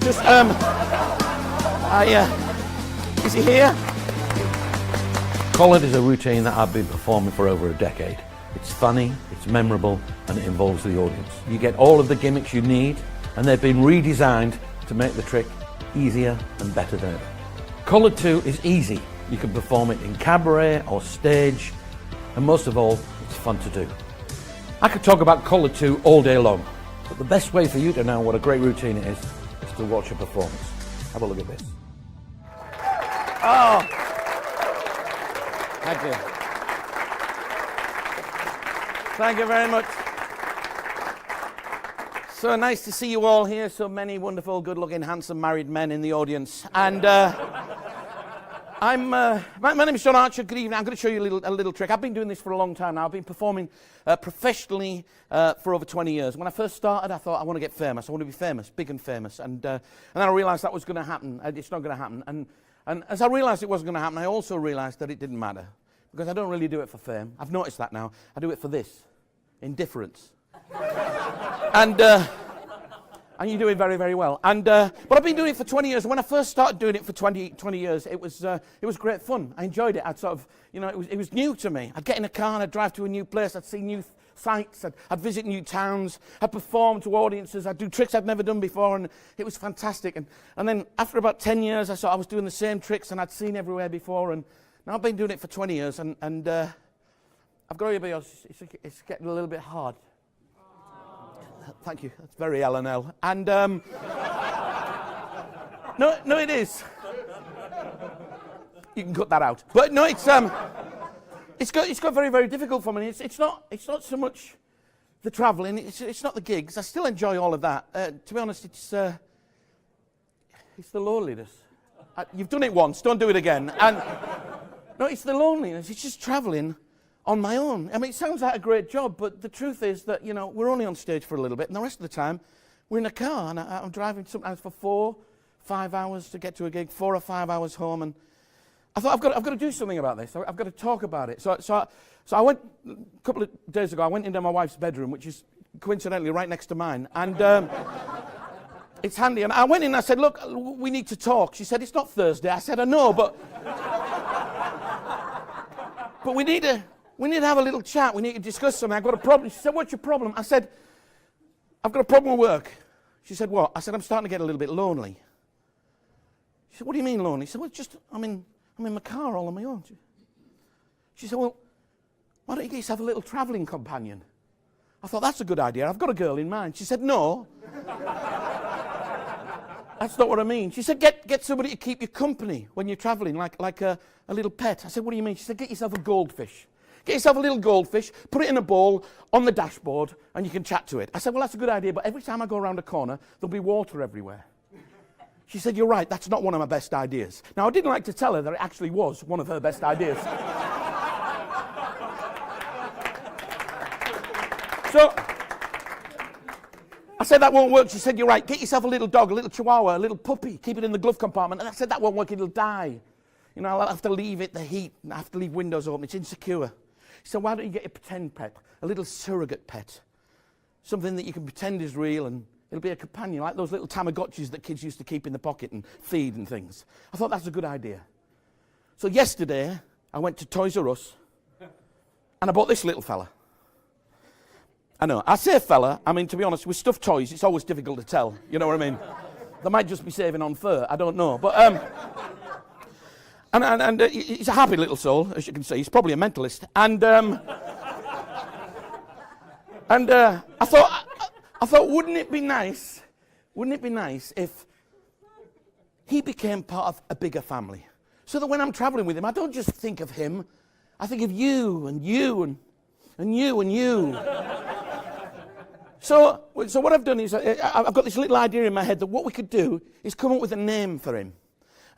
Just, is he here? Collared is a routine that I've been performing for over a decade. It's funny, it's memorable, and it involves the audience. You get all of the gimmicks you need, and they've been redesigned to make the trick easier and better than ever. Collared 2 is easy. You can perform it in cabaret or stage, and most of all, it's fun to do. I could talk about Collared 2 all day long, but the best way for you to know what a great routine it is to watch a performance. Have a look at this. Oh, thank you. Thank you very much. So nice to see you all here, so many wonderful, good-looking, handsome married men in the audience. And my name is John Archer. Good evening. I'm going to show you a little trick. I've been doing this for a long time now. I've been performing professionally for over 20 years. When I first started, I thought I want to get famous. I want to be famous, big and famous. And then I realized that was going to happen. It's not going to happen. And as I realized it wasn't going to happen, I also realized that it didn't matter, because I don't really do it for fame. I've noticed that now. I do it for this, indifference. And you do it very, very well. But I've been doing it for 20 years. When I first started doing it for 20 years, it was great fun. I enjoyed it. I'd sort of, it was new to me. I'd get in a car and I'd drive to a new place. I'd see new sights. I'd visit new towns. I'd perform to audiences. I'd do tricks I'd never done before, and it was fantastic. And then after about 10 years, I saw I was doing the same tricks and I'd seen everywhere before. And now I've been doing it for 20 years, and I've got to be honest, it's getting a little bit hard. Thank you. That's very L&L. And no, it is. You can cut that out. But no, it's got very, very difficult for me. It's not so much the travelling. It's not the gigs. I still enjoy all of that. To be honest, it's the loneliness. You've done it once. Don't do it again. And no, it's the loneliness. It's just travelling on my own. I mean, it sounds like a great job, but the truth is that, we're only on stage for a little bit, and the rest of the time, we're in a car, and I'm driving sometimes for 4, 5 hours to get to a gig, 4 or 5 hours home, and I thought, I've got to do something about this. I've got to talk about it. So I went, a couple of days ago, I went into my wife's bedroom, which is coincidentally right next to mine, and it's handy, and I went in and I said, look, we need to talk. She said, it's not Thursday. I said, I know, but we need to have a little chat. We need to discuss something. I've got a problem. She said, what's your problem? I said, I've got a problem with work. She said, what? I said, I'm starting to get a little bit lonely. She said, what do you mean lonely? She said, well, I'm in my car all on my own. She said, well, why don't you get yourself a little travelling companion? I thought, that's a good idea. I've got a girl in mind. She said, no. That's not what I mean. She said, get somebody to keep you company when you're travelling, like a little pet. I said, what do you mean? She said, get yourself a goldfish. Get yourself a little goldfish, put it in a bowl on the dashboard, and you can chat to it. I said, well, that's a good idea, but every time I go around a corner, there'll be water everywhere. She said, you're right, that's not one of my best ideas. Now, I didn't like to tell her that it actually was one of her best ideas. So, I said, that won't work. She said, you're right, get yourself a little dog, a little chihuahua, a little puppy, keep it in the glove compartment. And I said, that won't work, it'll die. I'll have to leave it, the heat, and I have to leave windows open, it's insecure. So why don't you get a pretend pet, a little surrogate pet, something that you can pretend is real, and it'll be a companion, like those little Tamagotchis that kids used to keep in the pocket and feed and things. I thought that's a good idea. So yesterday, I went to Toys R Us, and I bought this little fella. I know, I say fella, I mean, to be honest, with stuffed toys, it's always difficult to tell, you know what I mean? They might just be saving on fur, I don't know, but And he's a happy little soul, as you can see. He's probably a mentalist. And I thought, wouldn't it be nice if he became part of a bigger family? So that when I'm traveling with him, I don't just think of him. I think of you and you and you and you. So what I've done is I've got this little idea in my head that what we could do is come up with a name for him.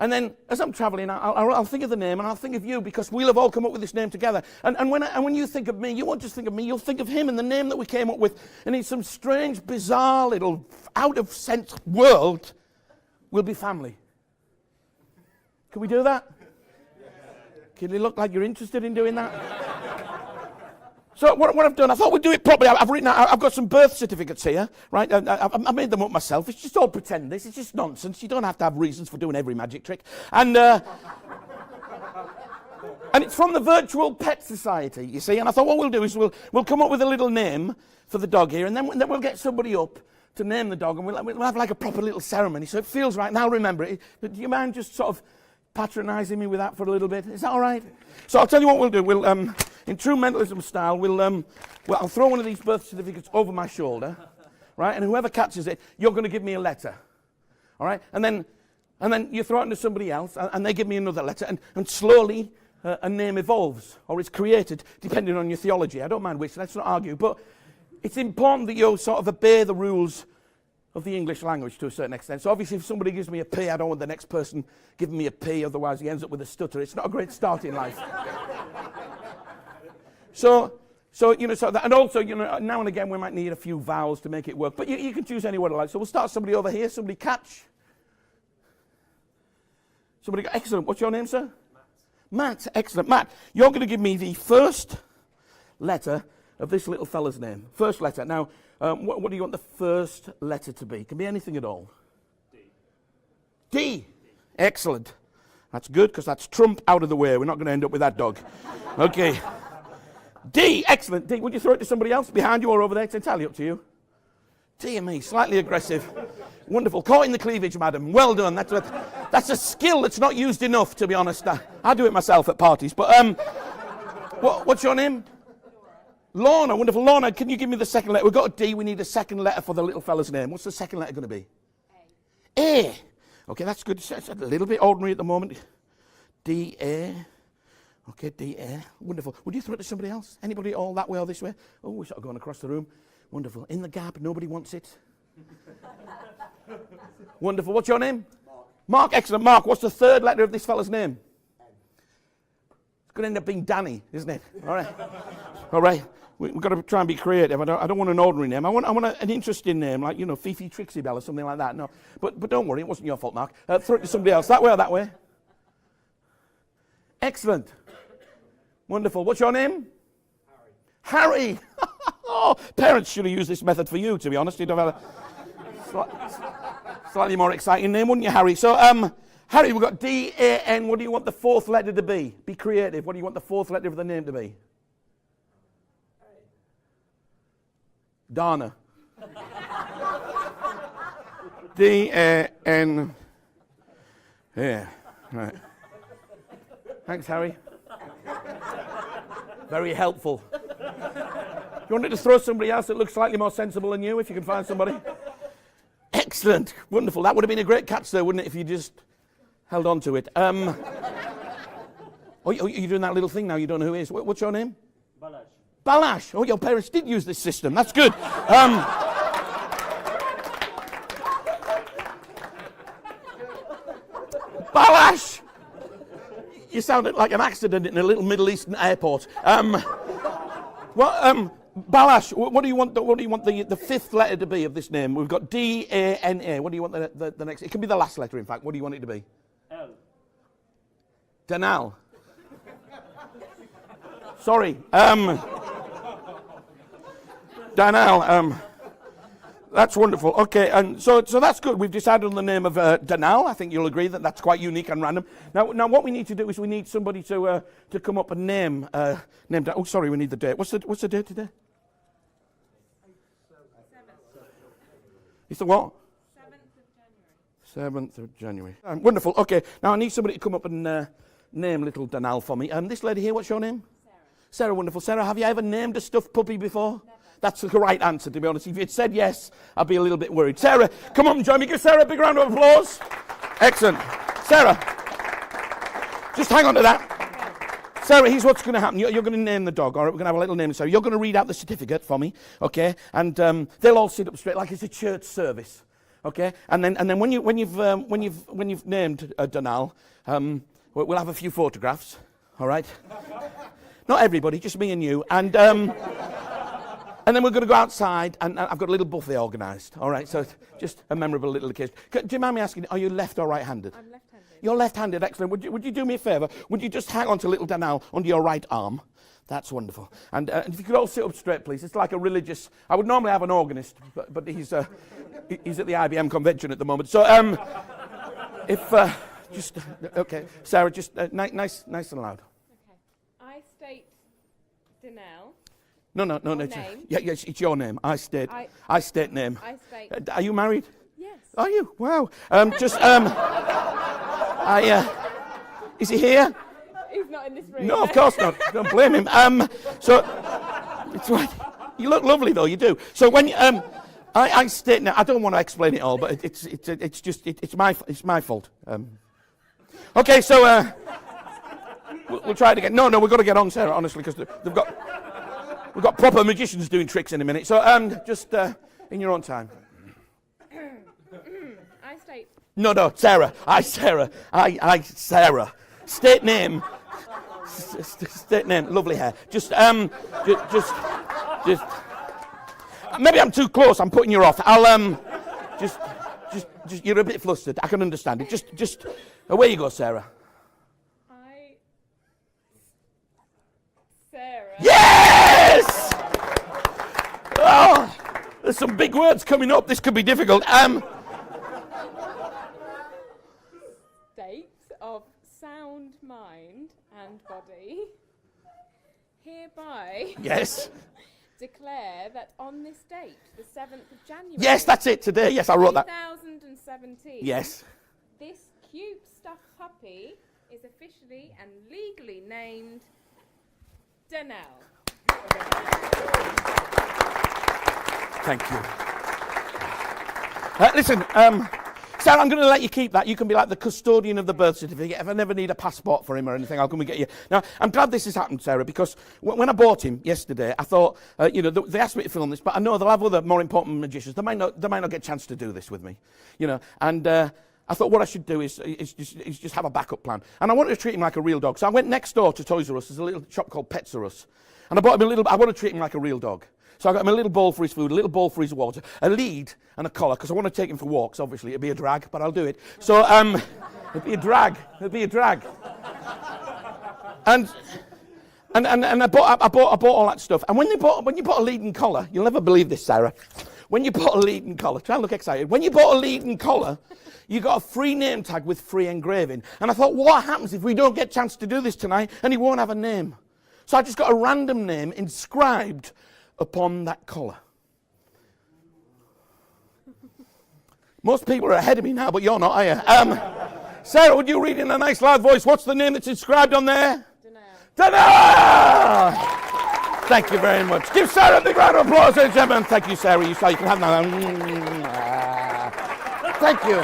And then, as I'm travelling, I'll think of the name, and I'll think of you, because we'll have all come up with this name together. And when you think of me, you won't just think of me, you'll think of him and the name that we came up with. And in some strange, bizarre, little, out-of-sense world, we'll be family. Can we do that? Can you look like you're interested in doing that? So what I've done, I thought we'd do it properly. I've got some birth certificates here, right? I made them up myself. It's just all pretend. It's just nonsense. You don't have to have reasons for doing every magic trick. And it's from the Virtual Pet Society, you see. And I thought what we'll do is we'll come up with a little name for the dog here, and then we'll get somebody up to name the dog, and we'll have like a proper little ceremony. So it feels right. Now remember, do you mind just sort of patronising me with that for a little bit? Is that all right? So I'll tell you what we'll do. We'll in true mentalism style, I'll throw one of these birth certificates over my shoulder, right? And whoever catches it, you're going to give me a letter, all right? And then you throw it into somebody else, and they give me another letter, and slowly a name evolves, or is created, depending on your theology. I don't mind which, let's not argue, but it's important that you sort of obey the rules of the English language to a certain extent. So obviously if somebody gives me a P, I don't want the next person giving me a P, otherwise he ends up with a stutter. It's not a great start in life. So and also, now and again we might need a few vowels to make it work, but you can choose any word you like. So we'll start somebody over here. Somebody catch. Excellent. What's your name, sir? Matt. Excellent. Matt, you're going to give me the first letter of this little fella's name. First letter. Now, what do you want the first letter to be? It can be anything at all. D. D. Excellent. That's good, because that's Trump out of the way. We're not going to end up with that dog. Okay. D. Excellent. D. Would you throw it to somebody else behind you or over there? It's entirely up to you. Dear me, slightly aggressive. Wonderful. Caught in the cleavage, madam. Well done. That's a skill that's not used enough, to be honest. I do it myself at parties. But what's your name? Lorna. Wonderful. Lorna, can you give me the second letter? We've got a D. We need a second letter for the little fella's name. What's the second letter going to be? A. A. Okay, that's good. It's a little bit ordinary at the moment. D-A. Okay, D-A. Wonderful. Would you throw it to somebody else? Anybody all that way or this way? Oh, we're sort of going across the room. Wonderful. In the gap, nobody wants it. Wonderful. What's your name? Mark. Excellent. Mark, what's the third letter of this fella's name? It's going to end up being Danny, isn't it? All right. All right. We've got to try and be creative. I don't want an ordinary name. I want an interesting name, like, Fifi Trixie Bell or something like that. No, but don't worry, it wasn't your fault, Mark. Throw it to somebody else. That way or that way? Excellent. Wonderful. What's your name? Harry. Harry. Oh, parents should have used this method for you, to be honest. You'd have had a slightly more exciting name, wouldn't you, Harry? So, Harry, we've got D-A-N. What do you want the fourth letter to be? Be creative. What do you want the fourth letter of the name to be? Dana. D-A-N. Yeah, right. Thanks, Harry. Very helpful. You wanted to throw somebody else that looks slightly more sensible than you, if you can find somebody? Excellent. Wonderful. That would have been a great catch there, wouldn't it, if you just held on to it. Oh, you're doing that little thing now. You don't know who it is. What's your name? Balash. Balash. Oh, your parents did use this system. That's good. Balash. You sounded like an accident in a little Middle Eastern airport. Balash, what do you want the fifth letter to be of this name? We've got D-A-N-A. What do you want the next? It can be the last letter, in fact. What do you want it to be? L. Danal. Sorry. Danal. That's wonderful. Okay, and so that's good. We've decided on the name of Danal. I think you'll agree that that's quite unique and random. Now what we need to do is we need somebody to come up and name. Oh, sorry, we need the date. What's the date today? 7th. It's the what? 7th of January. Wonderful. Okay, now I need somebody to come up and name little Danal for me. This lady here, what's your name? Sarah. Sarah, wonderful. Sarah, have you ever named a stuffed puppy before? Never. That's the right answer, to be honest. If you'd said yes, I'd be a little bit worried. Sarah, come on and join me. Give Sarah a big round of applause. Excellent. Sarah, just hang on to that. Sarah, here's what's going to happen. You're going to name the dog, all right? We're going to have a little name. Sarah, you're going to read out the certificate for me, okay? And they'll all sit up straight like it's a church service, okay? And then when you've named Donal, we'll have a few photographs, all right? Not everybody, just me and you. And then we're going to go outside, and I've got a little buffet organised, all right? So it's just a memorable little occasion. Do you mind me asking, are you left or right-handed? I'm left-handed. You're left-handed, excellent. Would you do me a favour? Would you just hang on to little Daniel under your right arm? That's wonderful. And if you could all sit up straight, please. It's like a religious... I would normally have an organist, but he's at the IBM convention at the moment. So, okay, Sarah, just nice and loud. Okay. I state Danelle. No. Name. Yeah, it's your name. I state name. I state. Are you married? Yes. Are you? Wow. Is he here? He's not in this room. No, of course not. Don't blame him. So, it's right. You look lovely though. You do. So when I state now, I don't want to explain it all, but it's my fault. Okay, so we'll try it again. No, we've got to get on, Sarah. Honestly, because we've got proper magicians doing tricks in a minute. So just in your own time. I state. No, Sarah. Sarah. Sarah. State name. State name. Lovely hair. Just. Maybe I'm too close. I'm putting you off. I'll just. You're a bit flustered. I can understand it. Just. Away you go, Sarah. Sarah. Yes! Oh, there's some big words coming up. This could be difficult. State of sound mind and body. Hereby. Yes. Declare that on this date, the 7th of January. Yes, that's it today. Yes, I wrote that. 2017. Yes. This cute stuffed puppy is officially and legally named Danelle. Thank you. Listen, Sarah, I'm going to let you keep that. You can be like the custodian of the birth certificate. If I never need a passport for him or anything, I'll come and get you. Now, I'm glad this has happened, Sarah, because when I bought him yesterday, I thought, they asked me to film this, but I know they'll have other more important magicians. They might not get a chance to do this with me, And I thought what I should do is just have a backup plan. And I wanted to treat him like a real dog. So I went next door to Toys R Us. There's a little shop called Pets R Us. And I bought him I want to treat him like a real dog. So I got him a little bowl for his food, a little bowl for his water, a lead and a collar, because I want to take him for walks, obviously. It'd be a drag, but I'll do it. So it'd be a drag. And I bought all that stuff. And when you bought a lead and collar, you'll never believe this, Sarah. When you bought a lead and collar, try and look excited. When you bought a lead and collar, you got a free name tag with free engraving. And I thought, what happens if we don't get a chance to do this tonight and he won't have a name? So I just got a random name inscribed upon that collar. Most people are ahead of me now, but you're not, are you? Sarah, would you read in a nice loud voice, what's the name that's inscribed on there? Danelle! Thank you very much. Give Sarah a big round of applause, ladies and gentlemen. Thank you, Sarah. You can have that. Thank you.